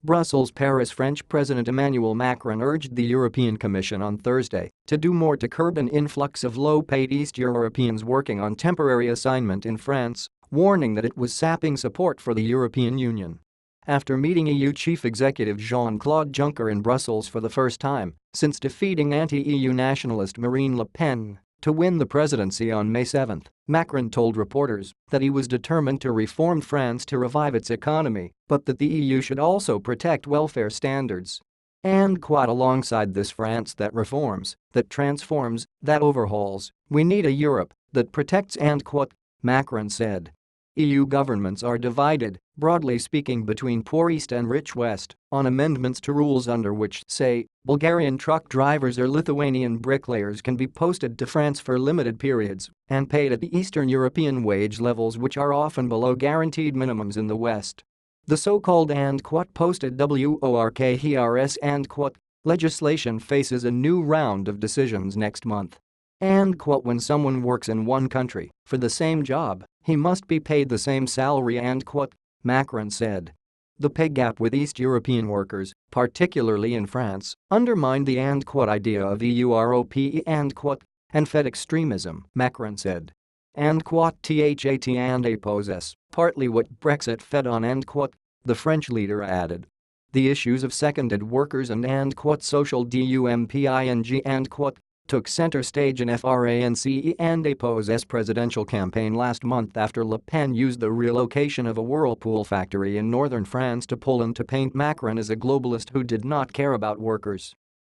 Brussels. Paris. French President Emmanuel Macron urged the European Commission on Thursday to do more to curb an influx of low-paid East Europeans working on temporary assignment in France, warning that it was sapping support for the European Union. After meeting EU Chief Executive Jean-Claude Juncker in Brussels for the first time since defeating anti-EU nationalist Marine Le Pen to win the presidency on May 7, Macron told reporters that he was determined to reform France to revive its economy, but that the EU should also protect welfare standards. And quote, alongside this France that reforms, that transforms, that overhauls, we need a Europe that protects and quote, Macron said. EU governments are divided, broadly speaking, between poor East and rich West on amendments to rules under which, say, Bulgarian truck drivers or Lithuanian bricklayers can be posted to France for limited periods and paid at the Eastern European wage levels, which are often below guaranteed minimums in the West. The so-called and quote, posted workers and quote, legislation faces a new round of decisions next month. And quote, when someone works in one country for the same job, he must be paid the same salary and quote, Macron said. The pay gap with East European workers, particularly in France, undermined the and quote idea of Europe and quote, and fed extremism, Macron said. And quote, that and a possess partly what Brexit fed on and quote, the French leader added. The issues of seconded workers and quote, social dumping and quote, took center stage in France and a possess presidential campaign last month after Le Pen used the relocation of a Whirlpool factory in northern France to Poland to paint Macron as a globalist who did not care about workers.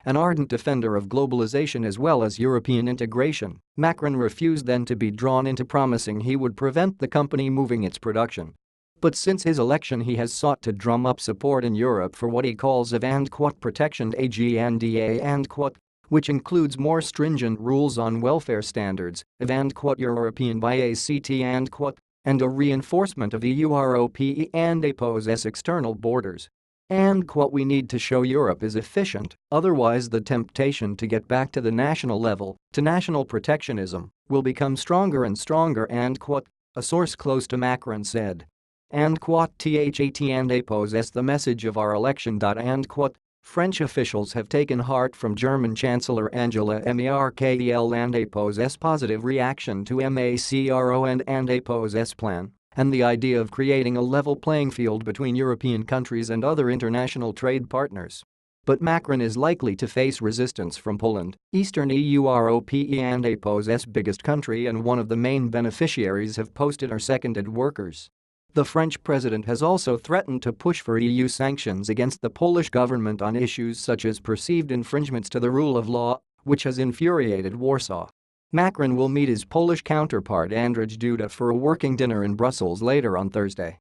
An ardent defender of globalization as well as European integration, Macron refused then to be drawn into promising he would prevent the company moving its production. But since his election he has sought to drum up support in Europe for what he calls of and quote, protection agenda and quote, which includes more stringent rules on welfare standards, of and quote, European BACT and quote, and a reinforcement of the Europe and a possess external borders. And quote, we need to show Europe is efficient, otherwise the temptation to get back to the national level, to national protectionism, will become stronger and stronger and quote, a source close to Macron said. And quote, that and a possess the message of our election. And quote, French officials have taken heart from German Chancellor Angela Merkel and a possess positive reaction to Macron and a possess plan and the idea of creating a level playing field between European countries and other international trade partners. But Macron is likely to face resistance from Poland, Eastern Europe and a possess biggest country and one of the main beneficiaries of posted or seconded workers. The French president has also threatened to push for EU sanctions against the Polish government on issues such as perceived infringements to the rule of law, which has infuriated Warsaw. Macron will meet his Polish counterpart Andrzej Duda for a working dinner in Brussels later on Thursday.